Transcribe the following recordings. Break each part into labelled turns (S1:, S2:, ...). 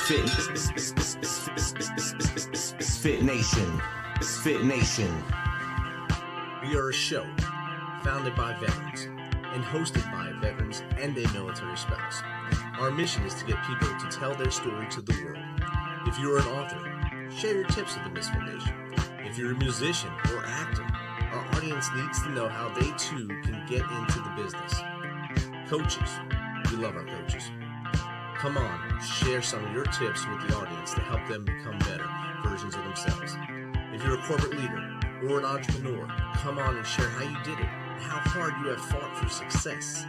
S1: MisFitNation. MisFitNation.
S2: We are a show founded by veterans and hosted by veterans and a military spouse. Our mission is to get people to tell their story to the world. If you're an author, share your tips with the Misfit Nation. If you're a musician or actor, our audience needs to know how they too can get into the business. Coaches, we love our coaches. Come on, share some of your tips with the audience to help them become better versions of themselves. If you're a corporate leader or an entrepreneur, come on and share how you did it and how hard you have fought for success.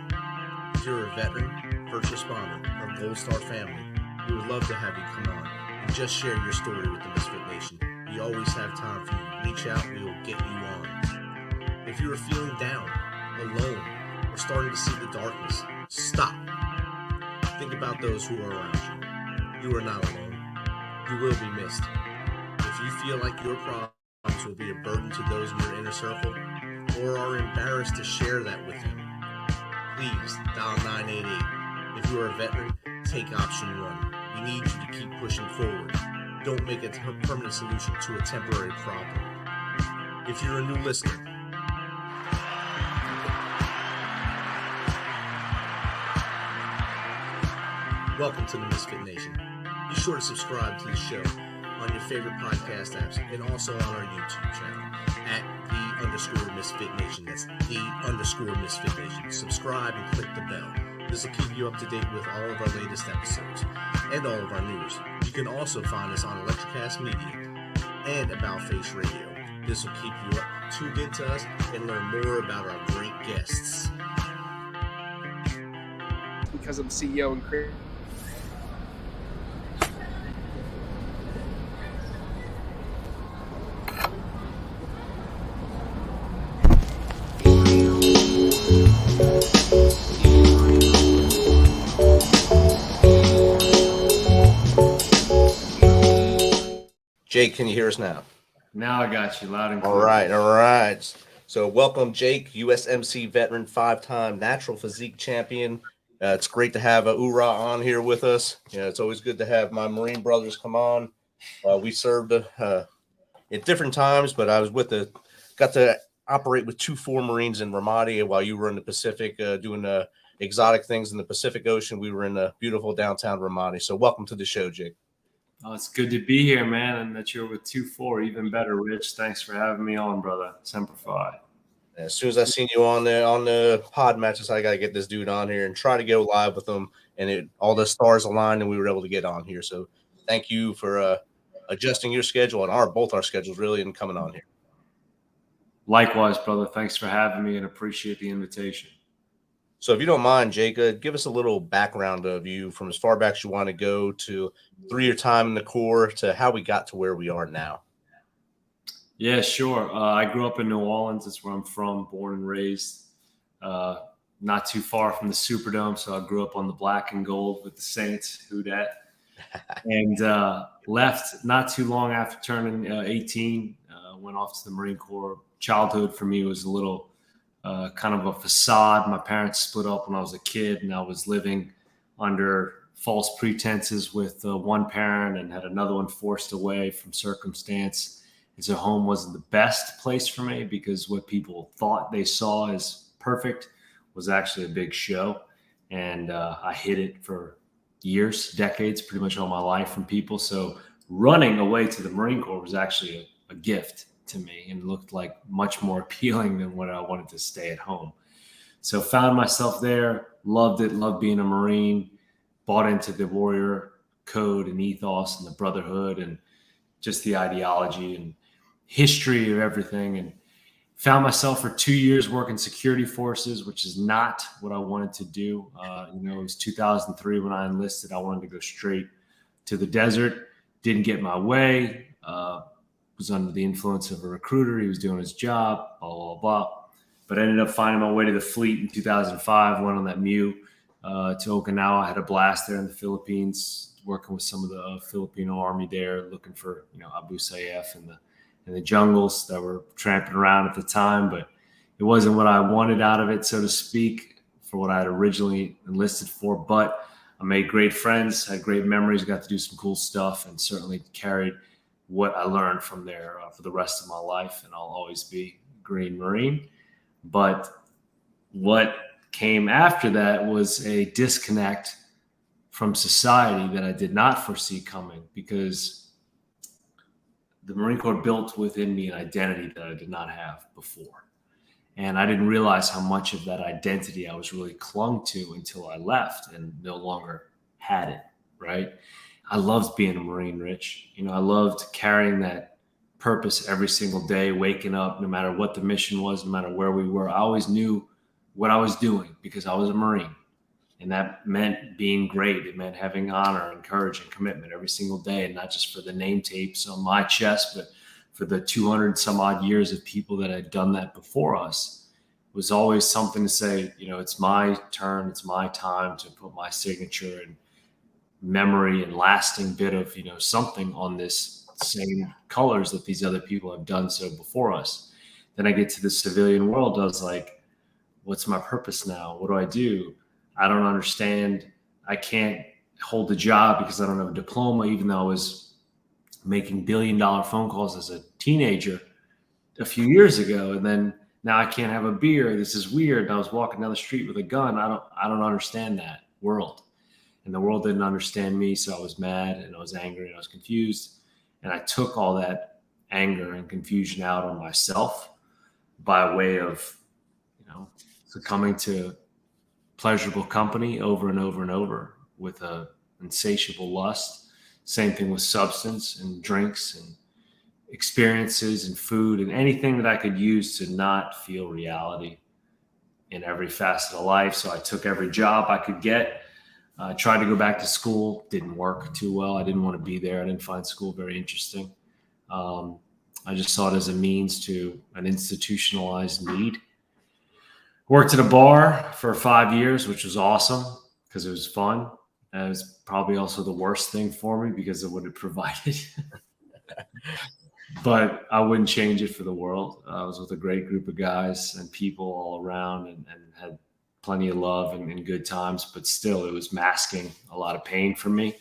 S2: If you're a veteran, first responder, or Gold Star family, we would love to have you come on and just share your story with the Misfit Nation. We always have time for you. Reach out, we will get you on. If you are feeling down, alone, or starting to see the darkness, stop. Think about those who are around you. You are not alone. You will be missed. If you feel like your problems will be a burden to those in your inner circle, or are embarrassed to share that with them, please dial 988. If you are a veteran, take option 1. We need you to keep pushing forward. Don't make a permanent solution to a temporary problem. If you're a new listener, welcome to the Misfit Nation. Be sure to subscribe to the show on your favorite podcast apps and also on our YouTube channel at @the_MisfitNation. That's @the_MisfitNation. Subscribe and click the bell. This will keep you up to date with all of our latest episodes and all of our news. You can also find us on Electrocast Media and About Face Radio. This will keep you up, tune in to us, and learn more about our great guests.
S3: Because I'm the CEO and creator.
S2: Jake, can you hear us now?
S4: Now I got you loud and clear.
S2: All right. So welcome, Jake, USMC Veteran, 5-time natural physique champion. It's great to have Ura on here with us. It's always good to have my Marine brothers come on. We served at different times, but I was got to operate with 2 Marines in Ramadi while you were in the Pacific doing exotic things in the Pacific Ocean. We were in the beautiful downtown Ramadi. So welcome to the show, Jake.
S4: Oh, it's good to be here, man, and that you're with 2-4. Even better, Rich. Thanks for having me on, brother. Semper Fi.
S2: As soon as I seen you on the pod matches, I got to get this dude on here and try to go live with him. And all the stars aligned, and we were able to get on here. So thank you for adjusting your schedule and both our schedules, really, and coming on here.
S4: Likewise, brother. Thanks for having me and appreciate the invitation.
S2: So if you don't mind, Jake, give us a little background of you from as far back as you want to go to through your time in the Corps to how we got to where we are now.
S4: Yeah, sure. I grew up in New Orleans. That's where I'm from, born and raised. Not too far from the Superdome, so I grew up on the black and gold with the Saints, who dat. And left not too long after turning 18, went off to the Marine Corps. Childhood for me was a little kind of a facade. My parents split up when I was a kid, and I was living under false pretenses with one parent and had another one forced away from circumstance. And so home wasn't the best place for me because what people thought they saw as perfect was actually a big show. And I hid it for years, decades, pretty much all my life from people. So running away to the Marine Corps was actually a gift to me and looked like much more appealing than what I wanted to stay at home. So found myself there, loved it, loved being a Marine, bought into the warrior code and ethos and the brotherhood and just the ideology and history of everything, and found myself for 2 years working security forces, which is not what I wanted to do. It was 2003 when I enlisted. I wanted to go straight to the desert. Didn't get my way. Was under the influence of a recruiter. He was doing his job, blah, blah, blah. But I ended up finding my way to the fleet in 2005, went on that MEU to Okinawa. I had a blast there in the Philippines, working with some of the Filipino army there, looking for, Abu Sayyaf and the jungles that were tramping around at the time. But it wasn't what I wanted out of it, so to speak, for what I had originally enlisted for. But I made great friends, had great memories, got to do some cool stuff, and certainly carried what I learned from there for the rest of my life. And I'll always be a Green Marine. But what came after that was a disconnect from society that I did not foresee coming, because the Marine Corps built within me an identity that I did not have before. And I didn't realize how much of that identity I was really clung to until I left and no longer had it, right? I loved being a Marine, Rich. I loved carrying that purpose every single day, waking up, no matter what the mission was, no matter where we were. I always knew what I was doing because I was a Marine. And that meant being great. It meant having honor and courage and commitment every single day, and not just for the name tapes on my chest, but for the 200 some odd years of people that had done that before us. It was always something to say, it's my turn, it's my time to put my signature and memory and lasting bit of, something on this same colors that these other people have done so before us. Then I get to the civilian world. I was like, what's my purpose now? What do I do? I don't understand. I can't hold a job because I don't have a diploma, even though I was making billion-dollar phone calls as a teenager a few years ago. And then now I can't have a beer. This is weird. And I was walking down the street with a gun. I don't understand that world. And the world didn't understand me. So I was mad and I was angry and I was confused. And I took all that anger and confusion out on myself by way of, succumbing to pleasurable company over and over and over with a insatiable lust. Same thing with substance and drinks and experiences and food and anything that I could use to not feel reality in every facet of life. So I took every job I could get, tried to go back to school, didn't work too well. I didn't want to be there. I didn't find school very interesting. I just saw it as a means to an institutionalized need. Worked at a bar for 5 years, which was awesome because it was fun. And it was probably also the worst thing for me because of what it provided. But I wouldn't change it for the world. I was with a great group of guys and people all around and had plenty of love and good times. But still, it was masking a lot of pain for me.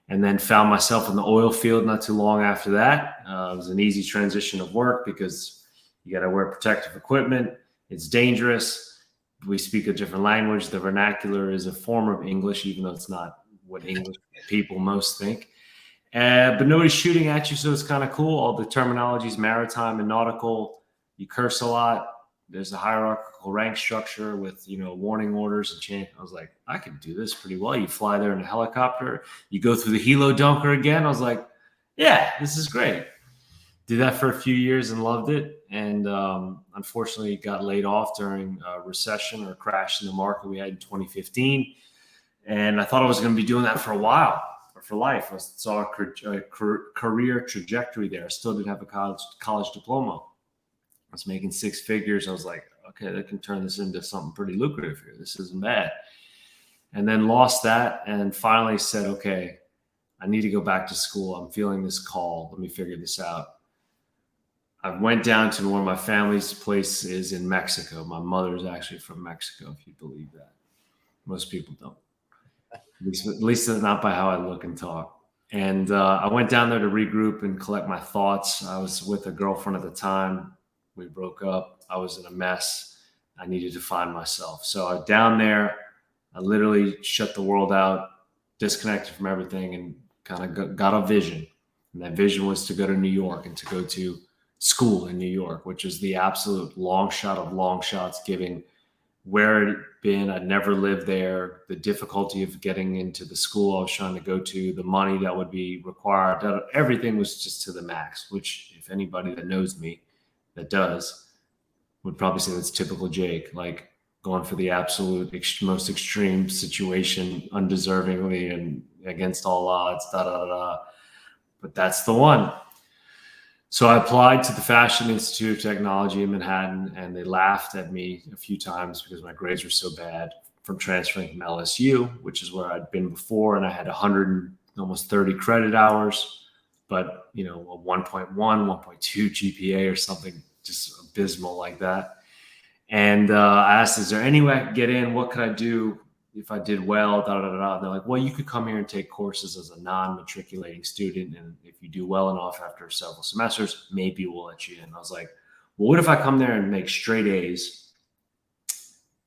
S4: And then found myself in the oil field not too long after that. It was an easy transition of work because you got to wear protective equipment. It's dangerous. We speak a different language. The vernacular is a form of English, even though it's not what English people most think. But nobody's shooting at you, so it's kind of cool. All the terminology is maritime and nautical. You curse a lot. There's a hierarchical rank structure with, warning orders and chant. I was like, I could do this pretty well. You fly there in a helicopter. You go through the helo dunker again. I was like, yeah, this is great. Did that for a few years and loved it. And unfortunately got laid off during a recession or crash in the market we had in 2015. And I thought I was going to be doing that for a while or for life. I saw a career trajectory there. I still didn't have a college diploma. I was making six figures. I was like, okay, they can turn this into something pretty lucrative here. This isn't bad. And then lost that and finally said, okay, I need to go back to school. I'm feeling this call. Let me figure this out. I went down to one of my family's places in Mexico. My mother is actually from Mexico, if you believe that. Most people don't. At least not by how I look and talk. And I went down there to regroup and collect my thoughts. I was with a girlfriend at the time. We broke up. I was in a mess. I needed to find myself. So I was down there. I literally shut the world out, disconnected from everything, and kind of got a vision. And that vision was to go to New York and to go to school in New York, which is the absolute long shot of long shots, given where it had been. I'd never lived there, the difficulty of getting into the school I was trying to go to, the money that would be required, everything was just to the max, which if anybody that knows me that does would probably say that's typical Jake, like going for the absolute most extreme situation undeservingly and against all odds, but that's the one. So I applied to the Fashion Institute of Technology in Manhattan, and they laughed at me a few times because my grades were so bad from transferring from LSU, which is where I'd been before, and I had almost 30 credit hours, but a 1.1, 1.2 GPA or something just abysmal like that. And I asked, is there any way I could get in? What could I do? if I did well, they're like, well, you could come here and take courses as a non-matriculating student. And if you do well enough after several semesters, maybe we'll let you in. I was like, well, what if I come there and make straight A's?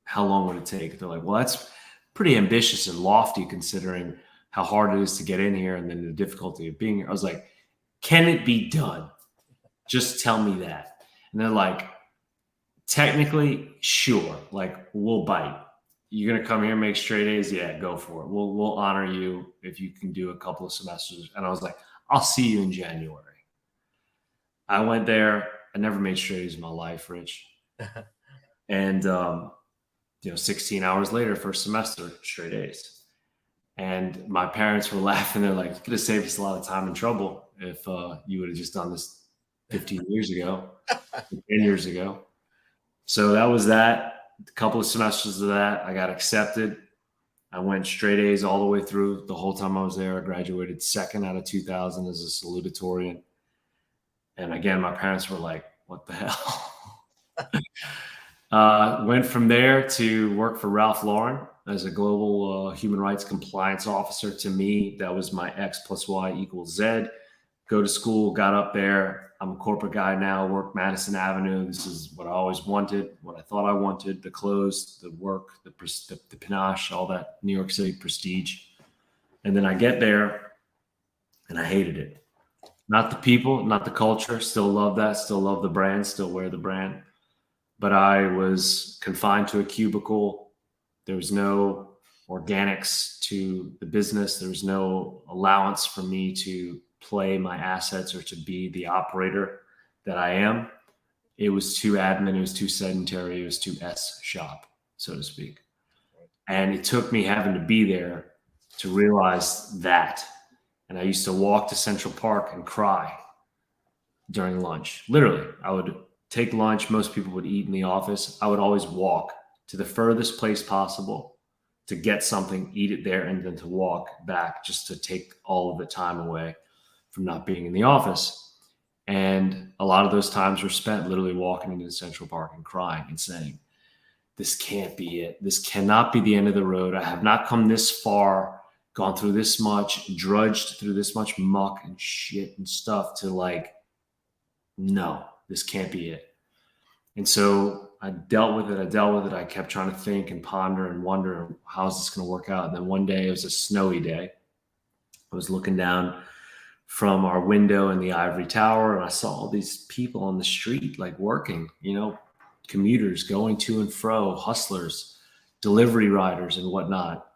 S4: How long would it take? They're like, well, that's pretty ambitious and lofty considering how hard it is to get in here and then the difficulty of being here. I was like, can it be done? Just tell me that. And they're like, technically, sure. Like, we'll bite. You're going to come here and make straight A's? Yeah, go for it. We'll honor you if you can do a couple of semesters. And I was like, I'll see you in January. I went there. I never made straight A's in my life, Rich. And, 16 hours later, first semester, straight A's. And my parents were laughing. They're like, it could have saved us a lot of time and trouble if you would have just done this 15 years ago, 10 years ago. So that was that. A couple of semesters of that, I got accepted. I went straight A's all the way through. The whole time I was there, I graduated second out of 2000 as a salutatorian. And again, my parents were like, what the hell? Went from there to work for Ralph Lauren as a global human rights compliance officer. To me, that was my X plus Y equals Z. Go to school, got up there. I'm a corporate guy now, work Madison Avenue. This is what I always wanted, what I thought I wanted, the clothes, the work, the panache, all that New York City prestige. And then I get there and I hated it. Not the people, not the culture. Still love that. Still love the brand. Still wear the brand. But I was confined to a cubicle. There was no organics to the business. There was no allowance for me to play my assets or to be the operator that I am. It was too admin. It was too sedentary. It was too S shop, so to speak. And it took me having to be there to realize that. And I used to walk to Central Park and cry during lunch. Literally, I would take lunch. Most people would eat in the office. I would always walk to the furthest place possible to get something, eat it there, and then to walk back just to take all of the time away from not being in the office. And a lot of those times were spent literally walking into Central Park and crying and saying, this can't be it. This cannot be the end of the road. I have not come this far, gone through this much, drudged through this much muck and shit and stuff to like, no, this can't be it. And so I dealt with it. I kept trying to think and ponder and wonder, how's this going to work out? And then one day, it was a snowy day. I was looking down from our window in the ivory tower, and I saw all these people on the street, like working, commuters going to and fro, hustlers, delivery riders and whatnot.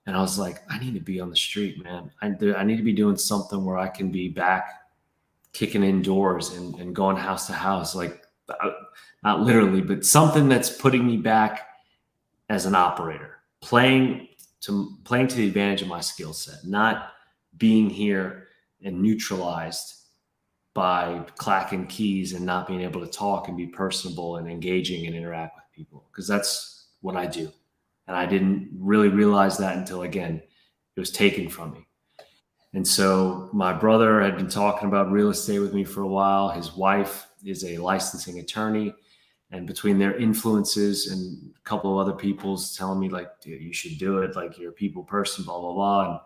S4: And I was like, I need to be on the street, man. I need to be doing something where I can be back kicking indoors and going house to house, like not literally, but something that's putting me back as an operator, playing to the advantage of my skill set, not being here and neutralized by clacking keys and not being able to talk and be personable and engaging and interact with people, because that's what I do. And I didn't really realize that until, again, it was taken from me. And so my brother had been talking about real estate with me for a while. His wife is a licensing attorney. And between their influences and a couple of other people's telling me, like, dude, you should do it. Like, you're a people person, blah, blah, blah. And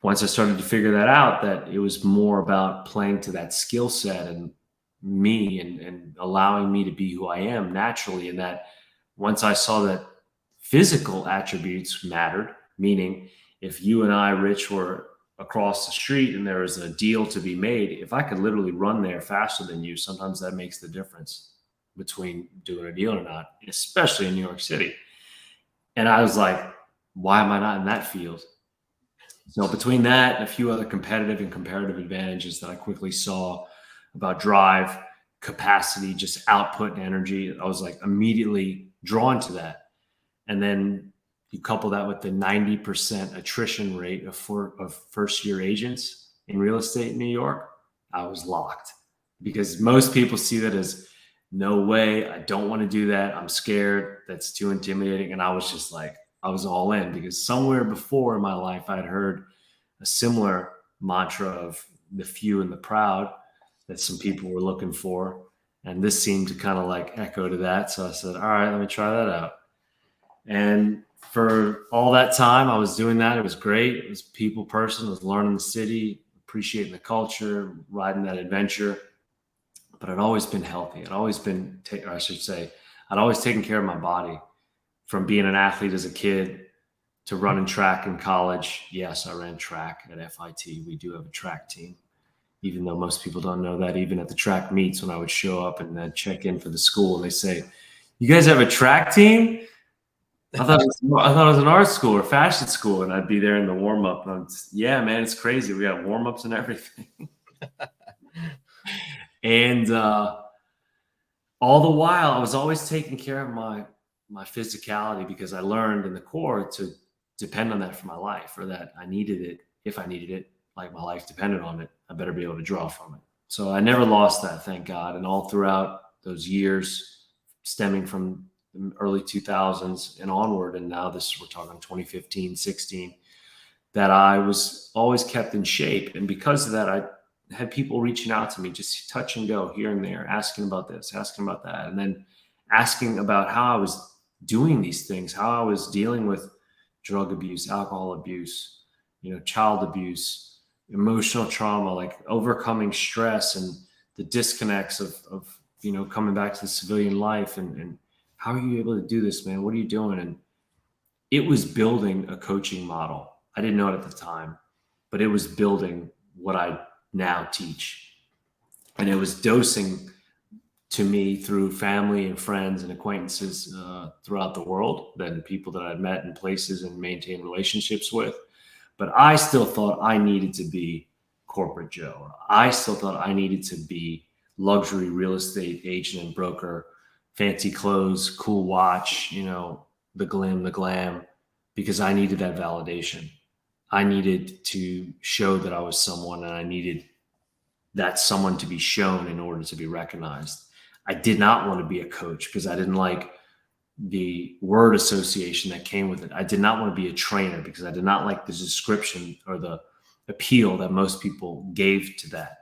S4: once I started to figure that out, that it was more about playing to that skill set and me and allowing me to be who I am naturally. And that once I saw that physical attributes mattered, meaning if you and I, Rich, were across the street and there was a deal to be made, if I could literally run there faster than you, sometimes that makes the difference between doing a deal or not, especially in New York City. And I was like, why am I not in that field? So between that and a few other competitive and comparative advantages that I quickly saw about drive, capacity, just output and energy, I was like immediately drawn to that. And then you couple that with the 90% attrition rate of first-year agents in real estate in New York, I was locked. Because most people see that as, no way, I don't want to do that. I'm scared. That's too intimidating. And I was just like, I was all in, because somewhere before in my life, I'd heard a similar mantra of the few and the proud that some people were looking for. And this seemed to kind of like echo to that. So I said, all right, let me try that out. And for all that time I was doing that. It was great. It was a people person. I was learning the city, appreciating the culture, riding that adventure. But I'd always been healthy. I'd always been, I'd always taken care of my body, from being an athlete as a kid to running track in college. Yes, I ran track at FIT. We do have a track team, even though most people don't know that. Even at the track meets, when I would show up and then check in for the school, and they say, "You guys have a track team?" I thought it was an art school or fashion school, and I'd be there in the warm up. And yeah, man, it's crazy. We got warm ups and everything. And all the while, I was always taking care of my physicality, because I learned in the core to depend on that for my life, or that I needed it. If I needed it, like my life depended on it, I better be able to draw from it. So I never lost that, thank God. And all throughout those years, stemming from the early 2000s and onward, and now we're talking 2015, 16, that I was always kept in shape. And because of that, I had people reaching out to me, just touch and go here and there, asking about this, asking about that, and then asking about how I was doing these things, how I was dealing with drug abuse, alcohol abuse, child abuse, emotional trauma, like overcoming stress and the disconnects of coming back to the civilian life. And how are you able to do this, man? What are you doing? And it was building a coaching model. I didn't know it at the time, but it was building what I now teach. And it was dosing to me through family and friends and acquaintances throughout the world, then people that I'd met in places and maintained relationships with. But I still thought I needed to be corporate Joe. I still thought I needed to be luxury real estate agent and broker, fancy clothes, cool watch, the glam, because I needed that validation. I needed to show that I was someone, and I needed that someone to be shown in order to be recognized. I did not want to be a coach because I didn't like the word association that came with it. I did not want to be a trainer because I did not like the description or the appeal that most people gave to that.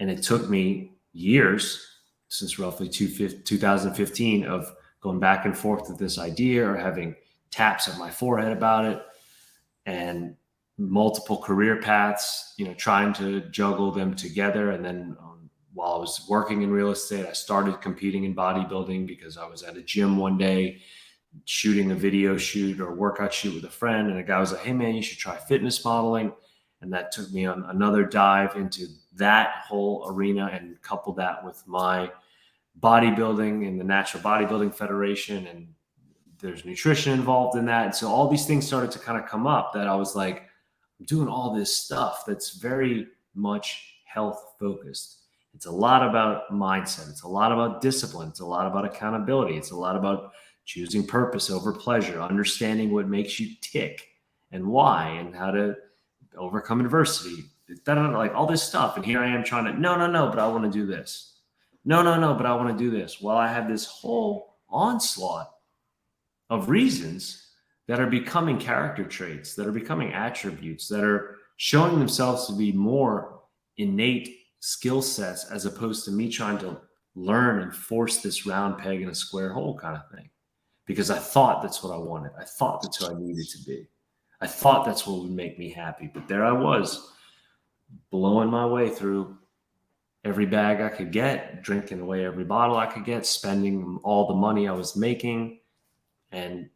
S4: And it took me years, since roughly 2015, of going back and forth with this idea, or having taps on my forehead about it, and multiple career paths, trying to juggle them together. And then while I was working in real estate, I started competing in bodybuilding because I was at a gym one day shooting a video shoot or workout shoot with a friend. And a guy was like, "Hey man, you should try fitness modeling." And that took me on another dive into that whole arena, and coupled that with my bodybuilding and the Natural Bodybuilding Federation. And there's nutrition involved in that. And so all these things started to kind of come up, that I was like, I'm doing all this stuff that's very much health focused. It's a lot about mindset. It's a lot about discipline. It's a lot about accountability. It's a lot about choosing purpose over pleasure, understanding what makes you tick and why, and how to overcome adversity, like all this stuff. And here I am trying to, no, but I want to do this. No, but I want to do this. Well, I have this whole onslaught of reasons that are becoming character traits, that are becoming attributes, that are showing themselves to be more innate skill sets, as opposed to me trying to learn and force this round peg in a square hole kind of thing. Because I thought that's what I wanted. I thought that's who I needed to be. I thought that's what would make me happy. But there I was, blowing my way through every bag I could get, drinking away every bottle I could get, spending all the money I was making. And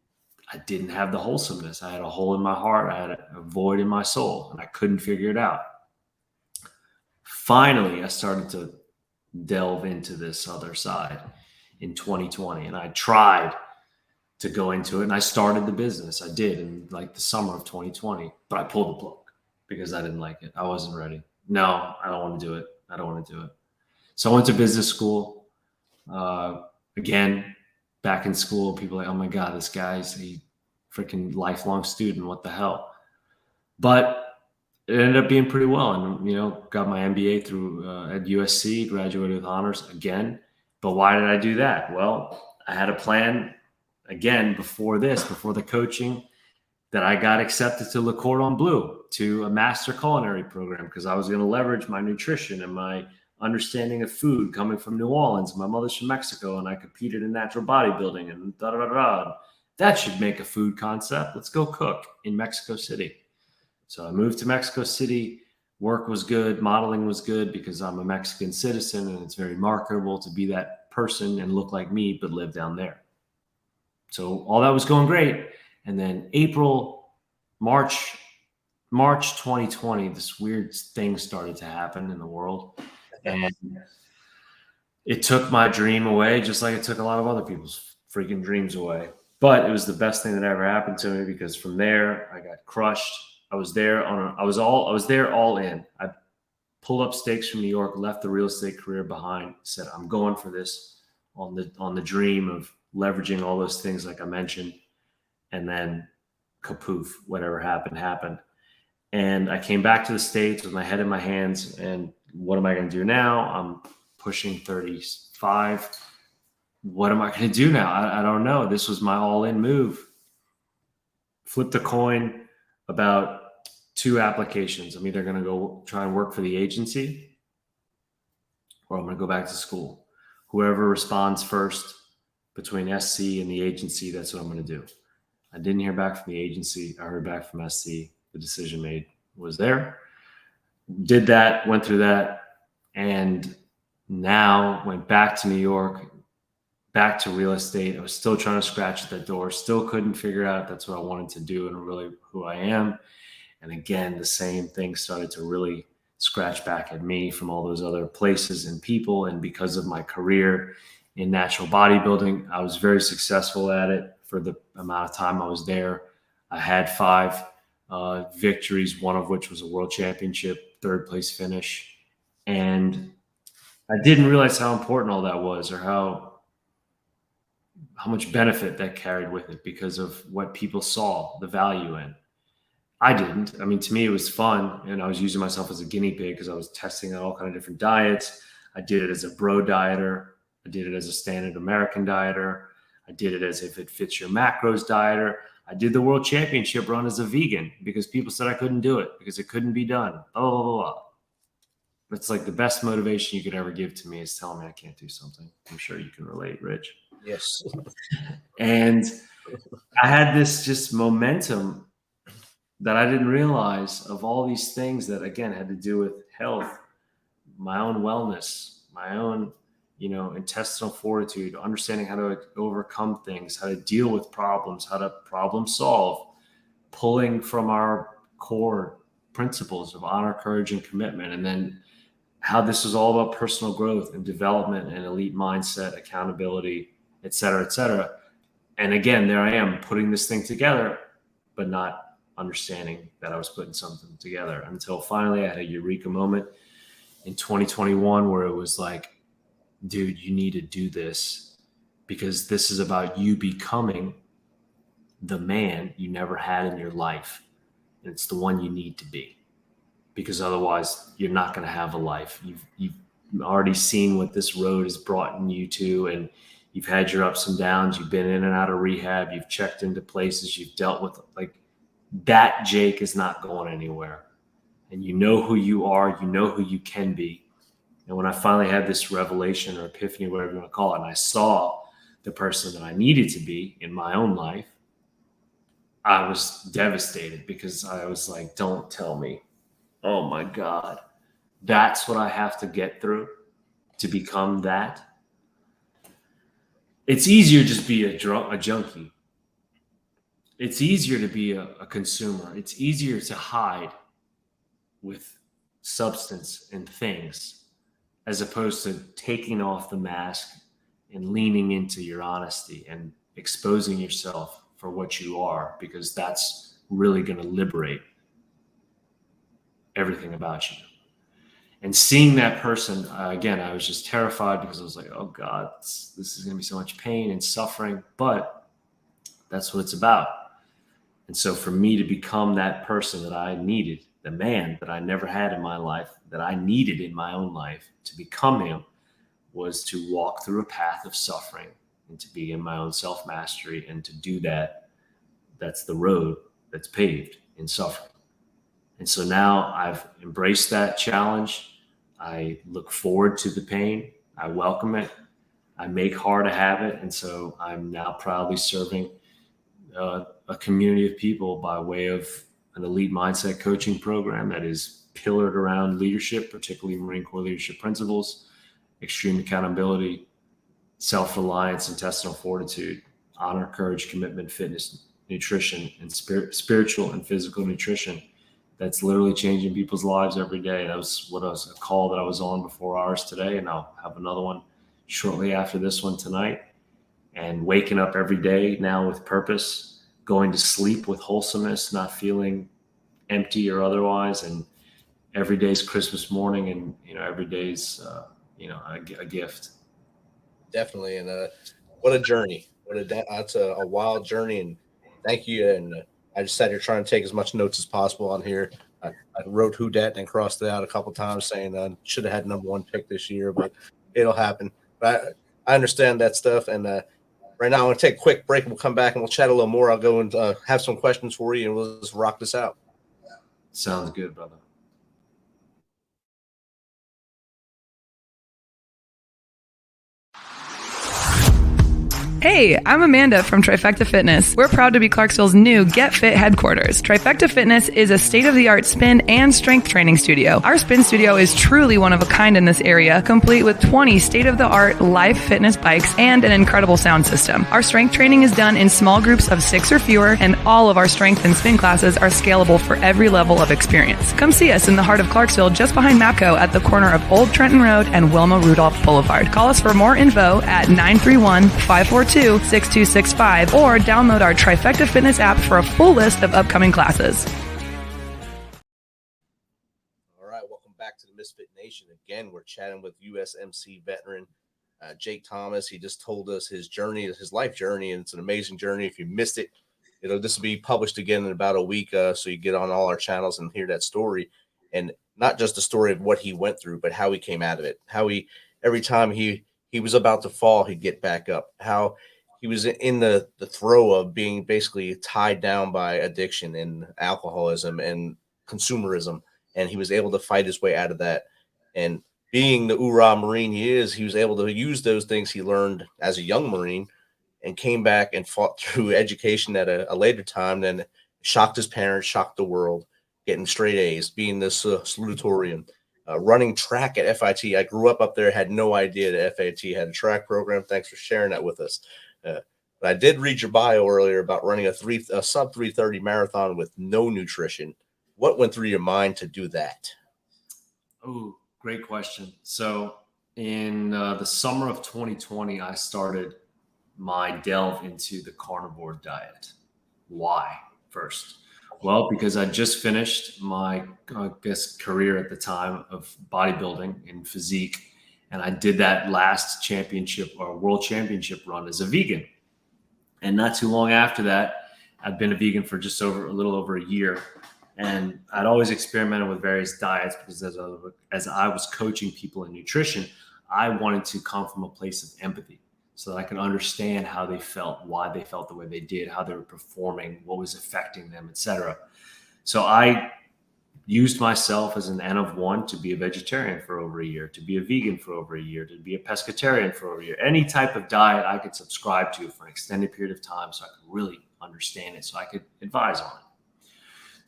S4: I didn't have the wholesomeness. I had a hole in my heart. I had a void in my soul, and I couldn't figure it out. Finally, I started to delve into this other side in 2020, and I tried to go into it, and I started the business. I did in like the summer of 2020, but I pulled the plug because I didn't like it. I wasn't ready. No, I don't want to do it. I don't want to do it. So I went to business school. Again, back in school, people were like, "Oh my God, this guy's a freaking lifelong student. What the hell?" But it ended up being pretty well, and got my MBA through at USC, graduated with honors again. But why did I do that? Well, I had a plan again before the coaching, that I got accepted to Le Cordon Bleu, to a master culinary program, because I was going to leverage my nutrition and my understanding of food coming from New Orleans. My mother's from Mexico, and I competed in natural bodybuilding and that should make a food concept. Let's go cook in Mexico City. So I moved to Mexico City. Work was good. Modeling was good because I'm a Mexican citizen and it's very marketable to be that person and look like me, but live down there. So all that was going great. And then March 2020, this weird thing started to happen in the world. And it took my dream away, just like it took a lot of other people's freaking dreams away. But it was the best thing that ever happened to me because from there I got crushed. I was there all in. I pulled up stakes from New York, left the real estate career behind, said I'm going for this on the dream of leveraging all those things like I mentioned, and then kapoof, whatever happened. And I came back to the States with my head in my hands. And what am I going to do now? I'm pushing 35. What am I going to do now? I don't know. This was my all-in move. Flipped a coin about 2 applications. I'm either going to go try and work for the agency or I'm going to go back to school. Whoever responds first between SC and the agency, that's what I'm going to do. I didn't hear back from the agency. I heard back from SC. The decision made was there. Did that, went through that, and now went back to New York, back to real estate. I was still trying to scratch at that door, still couldn't figure out if that's what I wanted to do and really who I am. And again, the same thing started to really scratch back at me from all those other places and people. And because of my career in natural bodybuilding, I was very successful at it for the amount of time I was there. I had 5 victories, one of which was a world championship, 3rd place finish. And I didn't realize how important all that was or how much benefit that carried with it because of what people saw the value in. I didn't. I mean, to me, it was fun. And I was using myself as a guinea pig because I was testing out all kind of different diets. I did it as a bro dieter. I did it as a standard American dieter. I did it as if it fits your macros dieter. I did the world championship run as a vegan because people said I couldn't do it because it couldn't be done. Blah, blah, blah, blah. It's like the best motivation you could ever give to me is telling me I can't do something. I'm sure you can relate, Rich.
S2: Yes.
S4: And I had this just momentum that I didn't realize of all these things that, again, had to do with health, my own wellness, my own, intestinal fortitude, understanding how to overcome things, how to deal with problems, how to problem solve, pulling from our core principles of honor, courage, and commitment. And then how this is all about personal growth and development and elite mindset, accountability, et cetera, et cetera. And again, there I am putting this thing together, but not understanding that I was putting something together until finally I had a eureka moment in 2021 where it was like, dude, you need to do this because this is about you becoming the man you never had in your life. And it's the one you need to be because otherwise you're not going to have a life. You've already seen what this road has brought you to, and you've had your ups and downs. You've been in and out of rehab. You've checked into places. You've dealt with like that. Jake is not going anywhere. And you know who you are. You know who you can be. And when I finally had this revelation or epiphany, whatever you want to call it, and I saw the person that I needed to be in my own life, I was devastated because I was like, don't tell me. Oh my God, that's what I have to get through to become that. It's easier to just be a junkie. It's easier to be a consumer. It's easier to hide with substance and things as opposed to taking off the mask and leaning into your honesty and exposing yourself for what you are, because that's really going to liberate everything about you. And seeing that person, again, I was just terrified because I was like, oh God, this is going to be so much pain and suffering, but that's what it's about. And so for me to become that person that I needed, the man that I never had in my life, that I needed in my own life, to become him was to walk through a path of suffering and to be in my own self-mastery. And to do that, that's the road that's paved in suffering. And so now I've embraced that challenge. I look forward to the pain. I welcome it. I make hard a habit. And so I'm now proudly serving a community of people by way of an elite mindset coaching program that is pillared around leadership, particularly Marine Corps leadership principles, extreme accountability, self-reliance, intestinal fortitude, honor, courage, commitment, fitness, nutrition, and spiritual and physical nutrition. That's literally changing people's lives every day. That was a call that I was on before ours today, and I'll have another one shortly after this one tonight. And waking up every day now with purpose, going to sleep with wholesomeness, not feeling empty or otherwise, and every day's Christmas morning, and every day's a gift.
S2: Definitely, and what a journey! That's a wild journey, and thank you. And I just sat here trying to take as much notes as possible on here. I wrote "Who Dat" and crossed it out a couple times, saying should have had #1 pick this year, but it'll happen. But I understand that stuff, and right now I'm going to take a quick break, and we'll come back and we'll chat a little more. I'll go and have some questions for you, and we'll just rock this out.
S4: Sounds good, brother.
S5: Hey, I'm Amanda from Trifecta Fitness. We're proud to be Clarksville's new Get Fit headquarters. Trifecta Fitness is a state-of-the-art spin and strength training studio. Our spin studio is truly one of a kind in this area, complete with 20 state-of-the-art live fitness bikes and an incredible sound system. Our strength training is done in small groups of 6 or fewer, and all of our strength and spin classes are scalable for every level of experience. Come see us in the heart of Clarksville, just behind MAPCO at the corner of Old Trenton Road and Wilma Rudolph Boulevard. Call us for more info at 931-542-6265 or download our Trifecta Fitness app for a full list of upcoming classes.
S2: All right, welcome back to the Misfit Nation. Again, we're chatting with USMC veteran Jake Thomas. He just told us his journey, his life journey, and it's an amazing journey. If you missed it, this will be published again in about a week, so you get on all our channels and hear that story. And not just the story of what he went through, but how he came out of it. How every time he was about to fall, he'd get back up. How he was in the throe of being basically tied down by addiction and alcoholism and consumerism, and he was able to fight his way out of that. And being the hoorah Marine he was able to use those things he learned as a young Marine and came back and fought through education at a later time, then shocked his parents, shocked the world, getting straight A's, being this salutatorian. Running track at FIT. I grew up there, had no idea that FIT had a track program. Thanks for sharing that with us. But I did read your bio earlier about running a sub 3:30 marathon with no nutrition. What went through your mind to do that?
S4: Oh, great question. So in the summer of 2020, I started my delve into the carnivore diet. Why first? Well, because I just finished my, career at the time of bodybuilding in Physique. And I did that last championship or world championship run as a vegan. And not too long after that, I'd been a vegan for just a little over a year. And I'd always experimented with various diets because as I was coaching people in nutrition, I wanted to come from a place of empathy so that I could understand how they felt, why they felt the way they did, how they were performing, what was affecting them, etc. So I used myself as an N of 1 to be a vegetarian for over a year, to be a vegan for over a year, to be a pescatarian for over a year. Any type of diet I could subscribe to for an extended period of time so I could really understand it, so I could advise on it.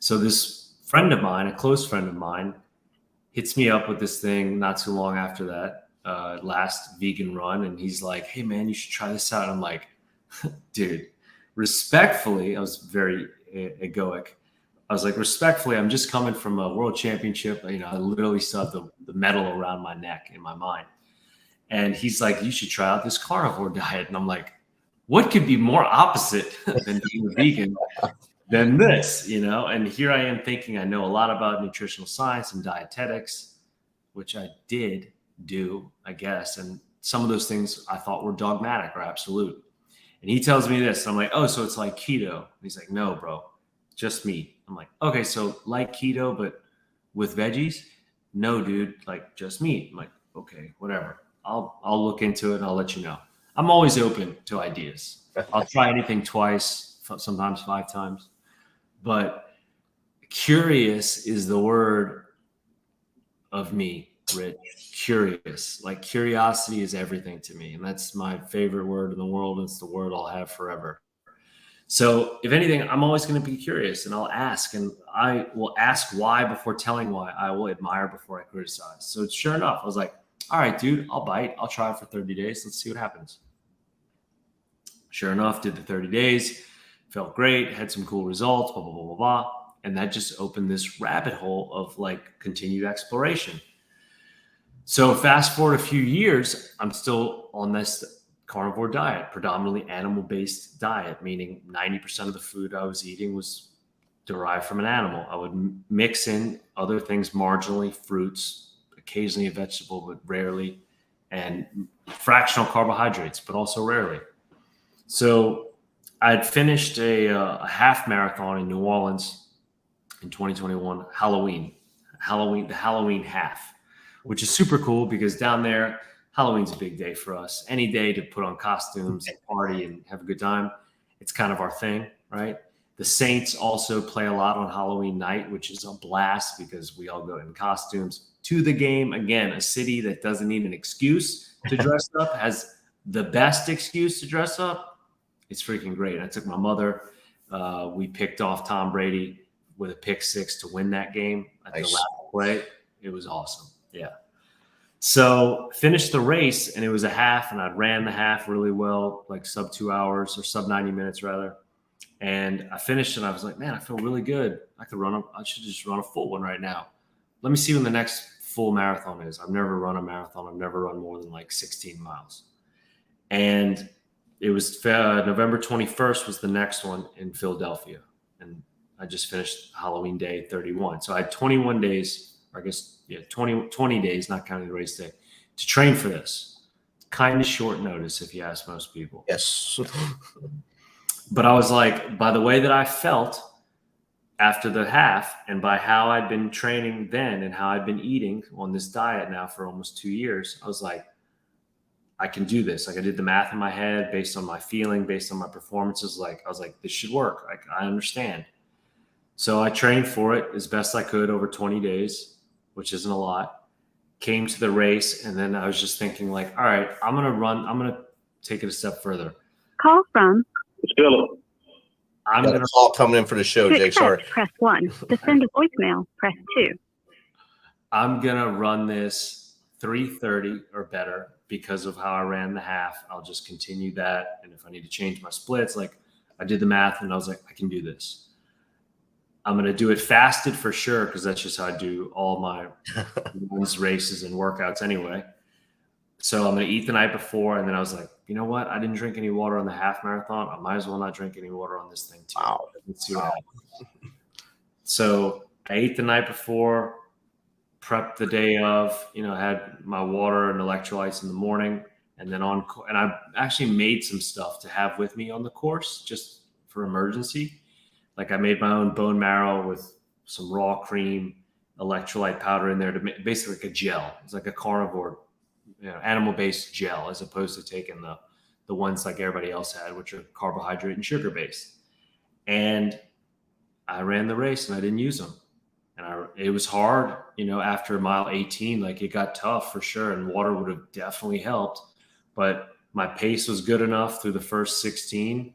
S4: So this friend of mine, a close friend of mine, hits me up with this thing not too long after that last vegan run. And he's like, hey, man, you should try this out. And I'm like, dude, respectfully, I was very egoic. I was like, respectfully, I'm just coming from a world championship. I literally still have the medal around my neck in my mind. And he's like, you should try out this carnivore diet. And I'm like, what could be more opposite than being a vegan than this, And here I am thinking I know a lot about nutritional science and dietetics, which I did do, I guess. And some of those things I thought were dogmatic or absolute. And he tells me this. And I'm like, oh, so it's like keto. And he's like, no, bro, just meat. I'm like, okay, so like keto, but with veggies? No, dude, like just meat. I'm like, okay, whatever. I'll look into it and I'll let you know. I'm always open to ideas. I'll try anything twice, sometimes 5 times. But curious is the word of me, Rich. Curious. Like curiosity is everything to me. And that's my favorite word in the world. It's the word I'll have forever. So if anything, I'm always going to be curious, and I'll ask, and I will ask why before telling why. I will admire before I criticize. So sure enough, I was like, all right, dude, I'll bite. I'll try it for 30 days. Let's see what happens. Sure enough, did the 30 days, felt great, had some cool results, blah, blah, blah, blah, blah. And that just opened this rabbit hole of like continued exploration. So fast forward a few years, I'm still on this carnivore diet, predominantly animal-based diet, meaning 90% of the food I was eating was derived from an animal. I would mix in other things marginally, fruits, occasionally a vegetable, but rarely, and fractional carbohydrates, but also rarely. So I'd finished a half marathon in New Orleans in 2021, the Halloween half, which is super cool because down there, Halloween's a big day for us. Any day to put on costumes and party and have a good time. It's kind of our thing, right? The Saints also play a lot on Halloween night, which is a blast because we all go in costumes to the game. Again, a city that doesn't need an excuse to dress up has the best excuse to dress up. It's freaking great. I took my mother. We picked off Tom Brady with a pick six to win that game at the last play. It was awesome. Yeah. So finished the race, and it was a half, and I ran the half really well, like sub 2 hours or sub 90 minutes rather. And I finished, and I was like, man, I feel really good. I should just run a full one right now. Let me see when the next full marathon is. I've never run a marathon. I've never run more than like 16 miles. And it was November 21st was the next one in Philadelphia. And I just finished Halloween day 31. So I had 21 days, or I guess, 20 days, not counting the race day, to train for this. Kind of short notice if you ask most people.
S2: Yes.
S4: But I was like, by the way that I felt after the half and by how I'd been training then and how I'd been eating on this diet now for almost 2 years, I was like, I can do this. Like I did the math in my head based on my feeling, based on my performances. Like I was like, this should work. Like I understand. So I trained for it as best I could over 20 days, which isn't a lot. Came to the race, and then I was just thinking like, all right, I'm going to take it a step further.
S6: Call from
S7: It's Philip.
S2: I'm going to call coming in for the show, Jake. Sorry.
S6: Press 1. To send a voicemail, press 2.
S4: I'm going to run this 3:30 or better because of how I ran the half. I'll just continue that. And if I need to change my splits, like I did the math and I was like, I can do this. I'm going to do it fasted for sure, because that's just how I do all my races and workouts anyway. So I'm going to eat the night before. And then I was like, you know what? I didn't drink any water on the half marathon. I might as well not drink any water on this thing too.
S2: Wow.
S4: Let's see what happens. So I ate the night before, prepped the day of, had my water and electrolytes in the morning. And then and I actually made some stuff to have with me on the course just for emergency. Like I made my own bone marrow with some raw cream, electrolyte powder in there to make basically like a gel. It's like a carnivore, animal-based gel, as opposed to taking the ones like everybody else had, which are carbohydrate and sugar-based. And I ran the race and I didn't use them. And it was hard, after mile 18, like it got tough for sure. And water would have definitely helped. But my pace was good enough through the first 16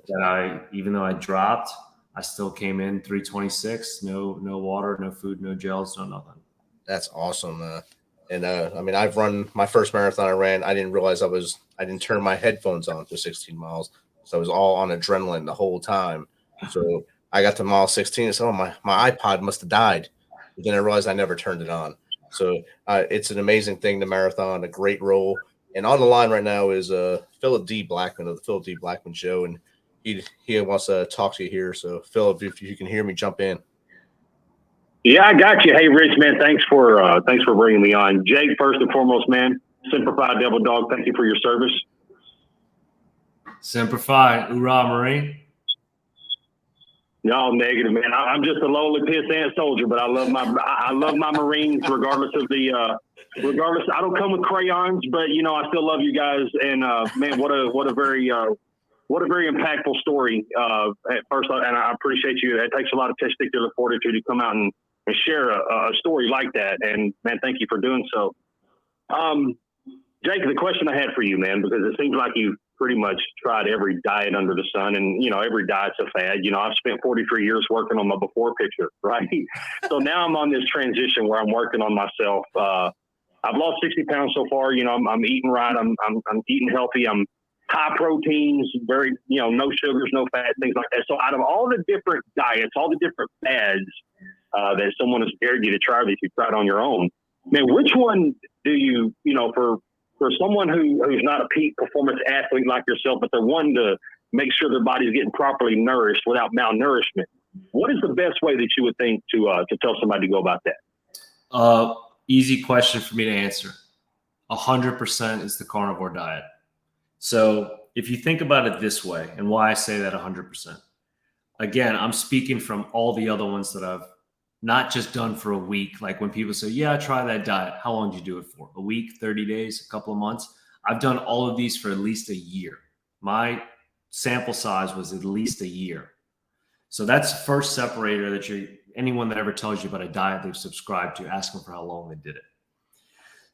S4: that even though I dropped, I still came in 3:26, no water, no food, no gels, no nothing.
S2: That's awesome. I've run my first marathon I ran. I didn't realize I didn't turn my headphones on for 16 miles. So I was all on adrenaline the whole time. So I got to mile 16 and said, my iPod must have died. But then I realized I never turned it on. So it's an amazing thing, the marathon, a great role. And on the line right now is Philip D. Blackman of the Philip D. Blackman Show. And he wants to talk to you here. So, Philip, if you can hear me, jump in.
S7: Yeah, I got you. Hey, Rich, man, thanks for bringing me on. Jake, first and foremost, man, Semper Fi, Devil Dog, thank you for your service.
S4: Semper Fi, Hoorah, Marine.
S7: No, negative, man. I'm just a lowly pissant soldier, but I love my Marines regardless of regardless. I don't come with crayons, but I still love you guys. And man, what a very impactful story. At first, and I appreciate you. It takes a lot of testicular fortitude to come out and share a story like that. And man, thank you for doing so. Jake, the question I had for you, man, because it seems like pretty much tried every diet under the sun, and, you know, every diet's a fad. You know, I've spent 43 years working on my before picture, right? So now I'm on this transition where I'm working on myself. I've lost 60 pounds so far. You know, I'm eating right. I'm eating healthy. I'm high proteins, very, you know, no sugars, no fat, things like that. So out of all the different diets, all the different fads that someone has dared you to try that you tried on your own, man, which one do you, you know, for someone who's not a peak performance athlete like yourself, but they're wanting to make sure their body's getting properly nourished without malnourishment, what is the best way that you would think to tell somebody to go about that?
S4: Easy question for me to answer. 100% is the carnivore diet. So if you think about it this way, and why I say that 100%, again, I'm speaking from all the other ones that I've not just done for a week. Like when people say, yeah, try that diet. How long did you do it for? A week, 30 days, a couple of months? I've done all of these for at least a year. My sample size was at least a year. So that's the first separator that anyone that ever tells you about a diet they've subscribed to, ask them for how long they did it.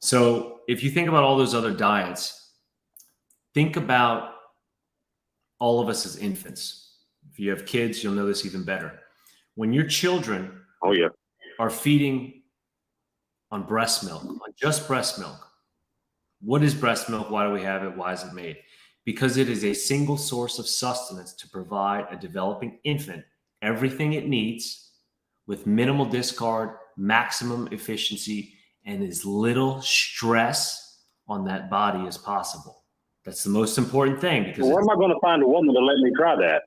S4: So if you think about all those other diets, think about all of us as infants. If you have kids, you'll know this even better. When your children are feeding on breast milk, on just breast milk, what is breast milk? Why do we have it? Why is it made? Because it is a single source of sustenance to provide a developing infant everything it needs with minimal discard, maximum efficiency, and as little stress on that body as possible. That's the most important thing. Because
S7: where am I going to find a woman to let me try that?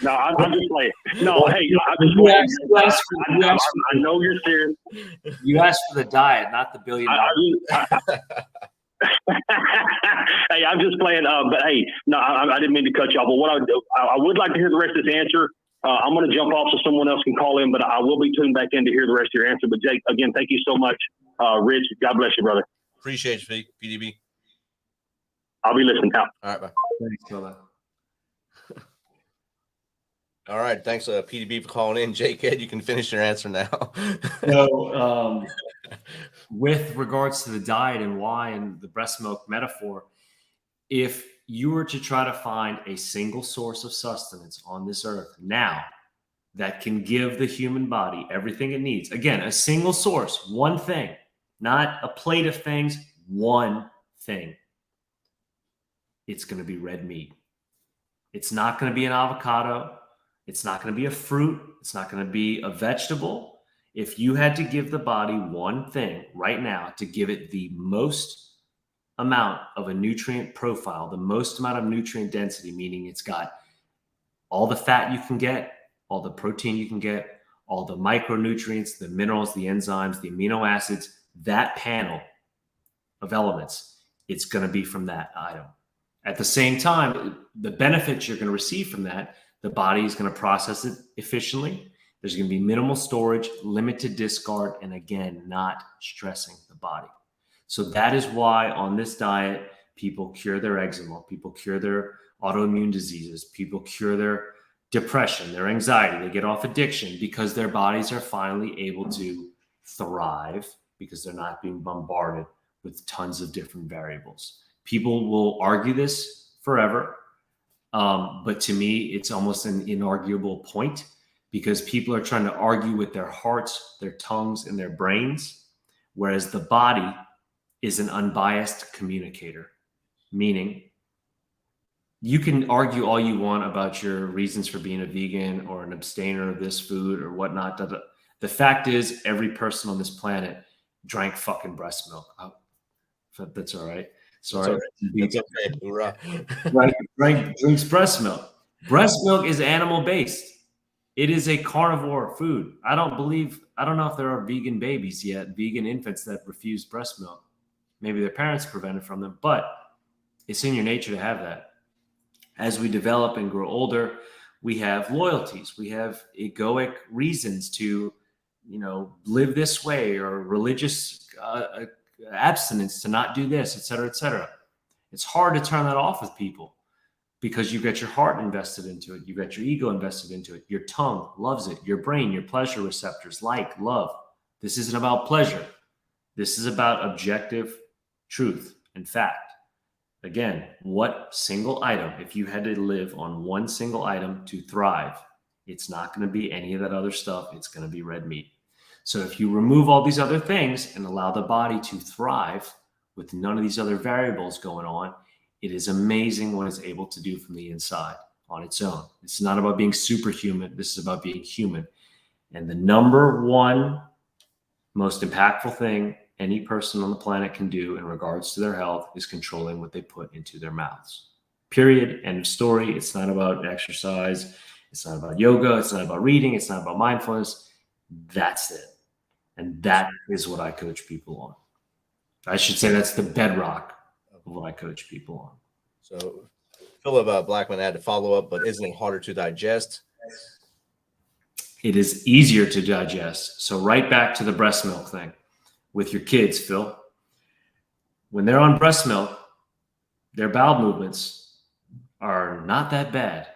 S7: No, I'm just playing. No, hey, I'm just playing. I know you're serious.
S4: You asked for the diet, not the $1 billion.
S7: Hey, I'm just playing. But hey, no, I didn't mean to cut you off. But what I would like to hear the rest of this answer. I'm going to jump off so someone else can call in, but I will be tuned back in to hear the rest of your answer. But Jake, again, thank you so much. Rich, God bless you, brother.
S8: Appreciate you, PDB.
S7: I'll be listening out.
S8: All right, bye.
S4: Thanks, brother.
S8: All right, thanks, PDB, for calling in. Jake, Ed, you can finish your answer now.
S4: So, with regards to the diet and why and the breast milk metaphor, if you were to try to find a single source of sustenance on this earth now that can give the human body everything it needs, again, a single source, one thing, not a plate of things, one thing, it's going to be red meat. It's not going to be an avocado. It's not going to be a fruit. It's not going to be a vegetable. If you had to give the body one thing right now to give it the most amount of a nutrient profile, the most amount of nutrient density, meaning it's got all the fat you can get, all the protein you can get, all the micronutrients, the minerals, the enzymes, the amino acids, that panel of elements, it's going to be from that item. At the same time, the benefits you're going to receive from that, the body is going to process it efficiently. There's going to be minimal storage, limited discard, and again, not stressing the body. So that is why on this diet, people cure their eczema, people cure their autoimmune diseases, people cure their depression, their anxiety, they get off addiction because their bodies are finally able to thrive because they're not being bombarded with tons of different variables. People will argue this forever. But to me, it's almost an inarguable point because people are trying to argue with their hearts, their tongues, and their brains, whereas the body is an unbiased communicator, meaning you can argue all you want about your reasons for being a vegan or an abstainer of this food or whatnot. The fact is, every person on this planet drank fucking breast milk. Oh, that's all right. Sorry.
S8: That's okay. Hoorah.
S4: Drinks breast milk. Breast milk is animal-based. It is a carnivore food. I don't know if there are vegan babies yet, vegan infants that refuse breast milk. Maybe their parents prevented from them, but it's in your nature to have that. As we develop and grow older, we have loyalties. We have egoic reasons to, live this way, or religious abstinence to not do this, et cetera, et cetera. It's hard to turn that off with people because you've got your heart invested into it. You've got your ego invested into it. Your tongue loves it. Your brain, your pleasure receptors, love. This isn't about pleasure. This is about objective truth and fact. Again, what single item, if you had to live on one single item to thrive, it's not going to be any of that other stuff. It's going to be red meat. So if you remove all these other things and allow the body to thrive with none of these other variables going on, it is amazing what it's able to do from the inside on its own. It's not about being superhuman. This is about being human. And the number one most impactful thing any person on the planet can do in regards to their health is controlling what they put into their mouths. Period. End of story. It's not about exercise. It's not about yoga. It's not about reading. It's not about mindfulness. That's it. And that is what I coach people on. I should say that's the bedrock of what I coach people on.
S8: So Philip Blackman had to follow up, but isn't it harder to digest?
S4: It is easier to digest. So right back to the breast milk thing with your kids, Phil. When they're on breast milk, their bowel movements are not that bad.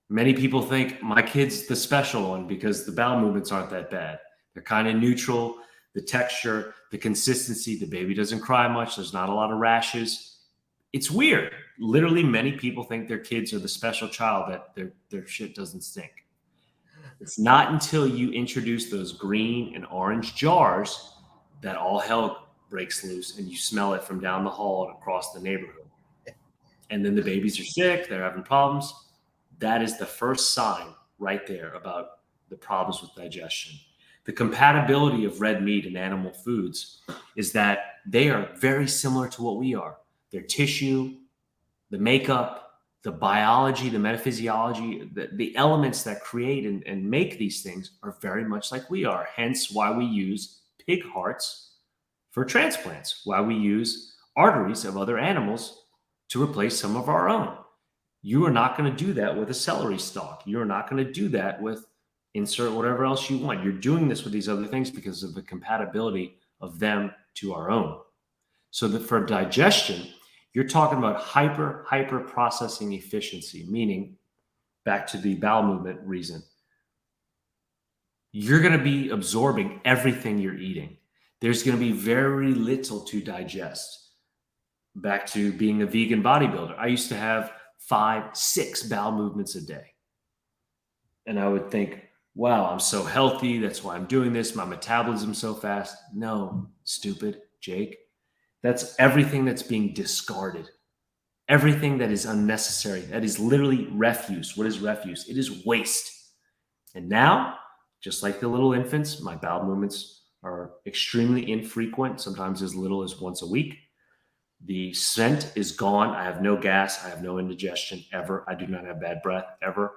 S4: Many people think my kid's the special one because the bowel movements aren't that bad. They're kind of neutral. The texture, the consistency, the baby doesn't cry much. There's not a lot of rashes. It's weird. Literally, many people think their kids are the special child, that their shit doesn't stink. It's not until you introduce those green and orange jars that all hell breaks loose and you smell it from down the hall and across the neighborhood. And then the babies are sick, they're having problems. That is the first sign right there about the problems with digestion. The compatibility of red meat and animal foods is that they are very similar to what we are. Their tissue, the makeup, the biology, the metaphysiology, the elements that create and make these things are very much like we are. Hence why we use pig hearts for transplants, why we use arteries of other animals to replace some of our own. You are not going to do that with a celery stalk. You're not going to do that with insert whatever else you want. You're doing this with these other things because of the compatibility of them to our own. So that for digestion, you're talking about hyper processing efficiency, meaning back to the bowel movement reason. You're going to be absorbing everything you're eating. There's going to be very little to digest. Back to being a vegan bodybuilder. I used to have 5-6 bowel movements a day. And I would think, wow, I'm so healthy. That's why I'm doing this. My metabolism's so fast. No, stupid, Jake. That's everything that's being discarded. Everything that is unnecessary. That is literally refuse. What is refuse? It is waste. And now, just like the little infants, my bowel movements are extremely infrequent, sometimes as little as once a week. The scent is gone. I have no gas. I have no indigestion ever. I do not have bad breath ever.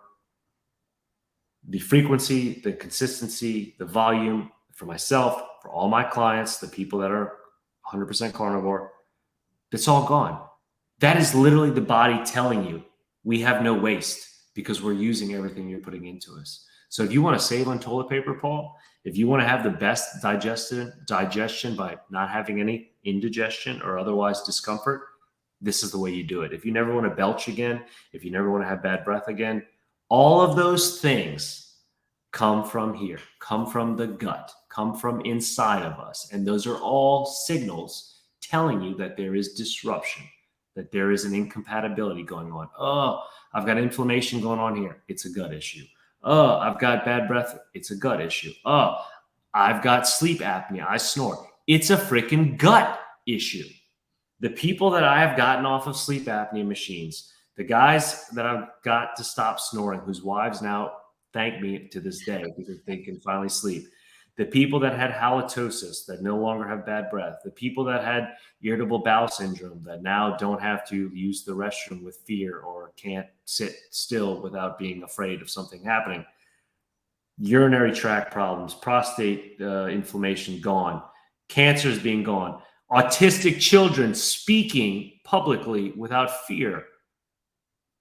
S4: The frequency, the consistency, the volume for myself, for all my clients, the people that are 100% carnivore, it's all gone. That is literally the body telling you we have no waste because we're using everything you're putting into us. So if you want to save on toilet paper, Paul, if you want to have the best digestion by not having any indigestion or otherwise discomfort, this is the way you do it. If you never want to belch again, if you never want to have bad breath again, all of those things come from here, come from the gut, come from inside of us. And those are all signals telling you that there is disruption, that there is an incompatibility going on. Oh, I've got inflammation going on here. It's a gut issue. Oh, I've got bad breath. It's a gut issue. Oh, I've got sleep apnea. I snore. It's a freaking gut issue. The people that I have gotten off of sleep apnea machines, the guys that I've got to stop snoring, whose wives now thank me to this day because they can finally sleep. The people that had halitosis that no longer have bad breath. The people that had irritable bowel syndrome that now don't have to use the restroom with fear or can't sit still without being afraid of something happening. Urinary tract problems, prostate inflammation gone. Cancers being gone. Autistic children speaking publicly without fear.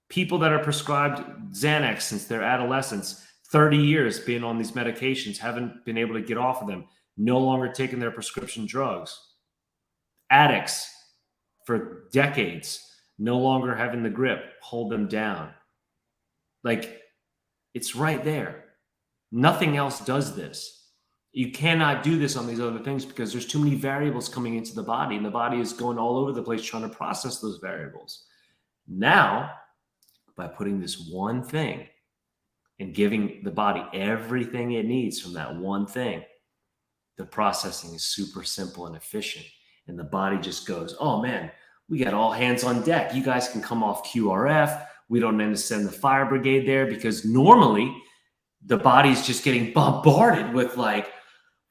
S4: People that are prescribed Xanax since their adolescence, 30 years being on these medications, haven't been able to get off of them, no longer taking their prescription drugs. Addicts for decades, no longer having the grip, hold them down. Like, it's right there. Nothing else does this. You cannot do this on these other things because there's too many variables coming into the body, and the body is going all over the place trying to process those variables. Now, by putting this one thing and giving the body everything it needs from that one thing, the processing is super simple and efficient. And the body just goes, oh man, we got all hands on deck. You guys can come off QRF. We don't need to send the fire brigade there, because normally the body's just getting bombarded with like,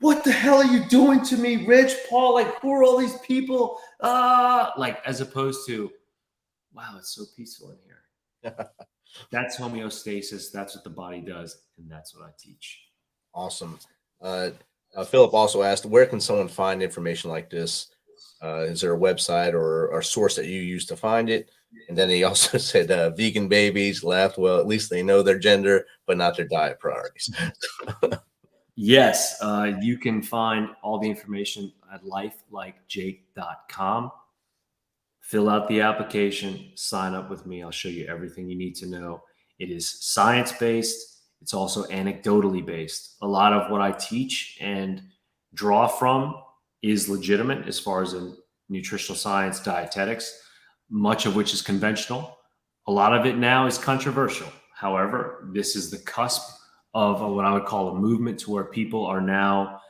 S4: what the hell are you doing to me, Rich, Paul? Like, who are all these people? Like, as opposed to, wow, it's so peaceful in here. That's homeostasis. That's what the body does. And that's what I teach.
S8: Awesome. Philip also asked, where can someone find information like this? Is there a website or a source that you use to find it? And then he also said, vegan babies, laughed, well, at least they know their gender, but not their diet priorities.
S4: Yes, you can find all the information at lifelikejake.com. Fill out the application, sign up with me. I'll show you everything you need to know. It is science-based. It's also anecdotally based. A lot of what I teach and draw from is legitimate as far as in nutritional science, dietetics, much of which is conventional. A lot of it now is controversial. However, this is the cusp of what I would call a movement to where people are now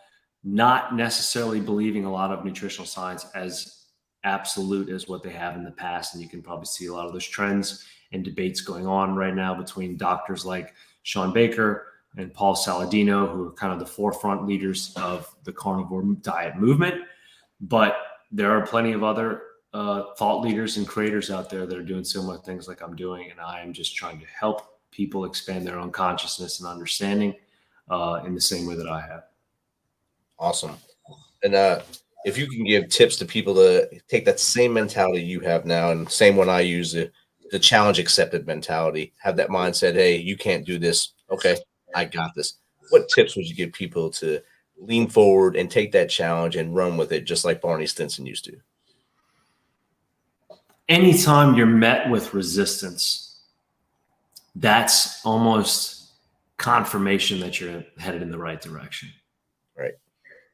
S4: not necessarily believing a lot of nutritional science as absolute as what they have in the past. And you can probably see a lot of those trends and debates going on right now between doctors like Sean Baker and Paul Saladino, who are kind of the forefront leaders of the carnivore diet movement. But there are plenty of other thought leaders and creators out there that are doing similar things like I'm doing. And I am just trying to help people expand their own consciousness and understanding in the same way that I have.
S8: Awesome. And if you can give tips to people to take that same mentality you have now, and same one I use, the challenge accepted mentality, have that mindset, hey, you can't do this. Okay, I got this. What tips would you give people to lean forward and take that challenge and run with it, just like Barney Stinson used to?
S4: Anytime you're met with resistance, that's almost confirmation that you're headed in the right direction.
S8: Right.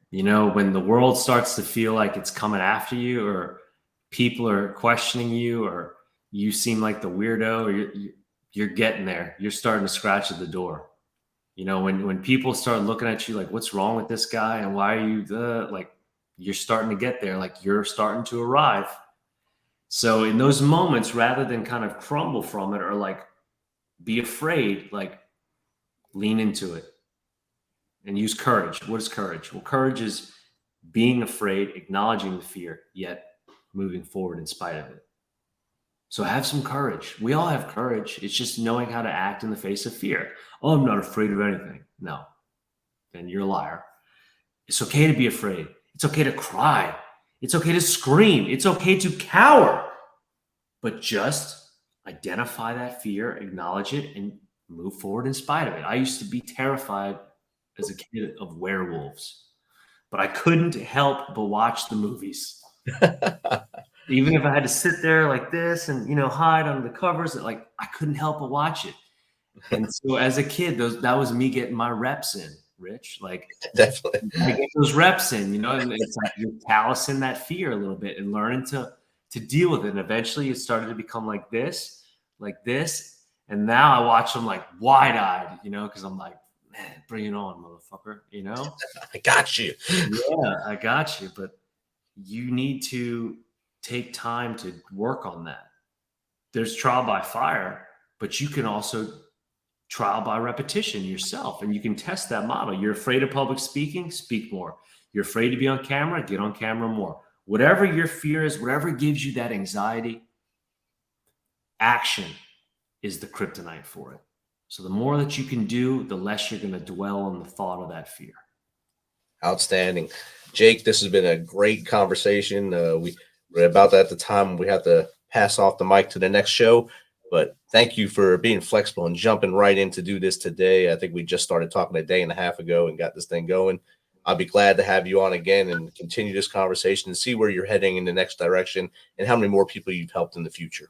S4: You know, when the world starts to feel like it's coming after you, or people are questioning you, or you seem like the weirdo, or you're getting there. You're starting to scratch at the door. You know, when people start looking at you like, what's wrong with this guy? And why are you like, you're starting to get there. Like, you're starting to arrive. So in those moments, rather than kind of crumble from it or like be afraid, like lean into it and use courage. What is courage? Well, courage is being afraid, acknowledging the fear, yet moving forward in spite of it. So have some courage. We all have courage. It's just knowing how to act in the face of fear. Oh, I'm not afraid of anything. No, then you're a liar. It's okay to be afraid. It's okay to cry. It's okay to scream. It's okay to cower. But just identify that fear, acknowledge it, and move forward in spite of it. I used to be terrified as a kid of werewolves, but I couldn't help but watch the movies. Even if I had to sit there like this and, you know, hide under the covers, like I couldn't help but watch it. And so as a kid, that was me getting my reps in, Rich. Like,
S8: Definitely.
S4: I get those reps in, you know, and it's like you're callousing that fear a little bit and learning to deal with it. And eventually it started to become like this. And now I watch them like wide-eyed, you know, because I'm like, man, bring it on, motherfucker, you know?
S8: I got you.
S4: Yeah, I got you. But you need to take time to work on that. There's trial by fire, but you can also trial by repetition yourself, and you can test that model. You're afraid of public speaking, speak more. You're afraid to be on camera, get on camera more. Whatever your fear is, whatever gives you that anxiety, action is the kryptonite for it. So the more that you can do, the less you're going to dwell on the thought of that fear.
S8: Outstanding. Jake, this has been a great conversation. We're about at the time we have to pass off the mic to the next show, but thank you for being flexible and jumping right in to do this today. I think we just started talking a day and a half ago and got this thing going. I'll be glad to have you on again and continue this conversation and see where you're heading in the next direction and how many more people you've helped in the future.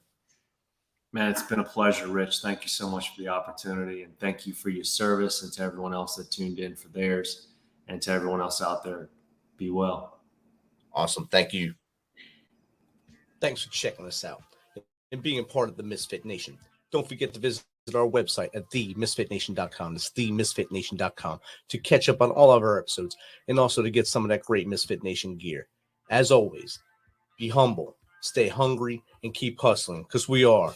S4: Man, it's been a pleasure, Rich. Thank you so much for the opportunity, and thank you for your service, and to everyone else that tuned in for theirs. And to everyone else out there, be well.
S8: Awesome. Thank you. Thanks for checking us out and being a part of the Misfit Nation. Don't forget to visit our website at themisfitnation.com. It's themisfitnation.com to catch up on all of our episodes and also to get some of that great Misfit Nation gear. As always, be humble, stay hungry, and keep hustling because we are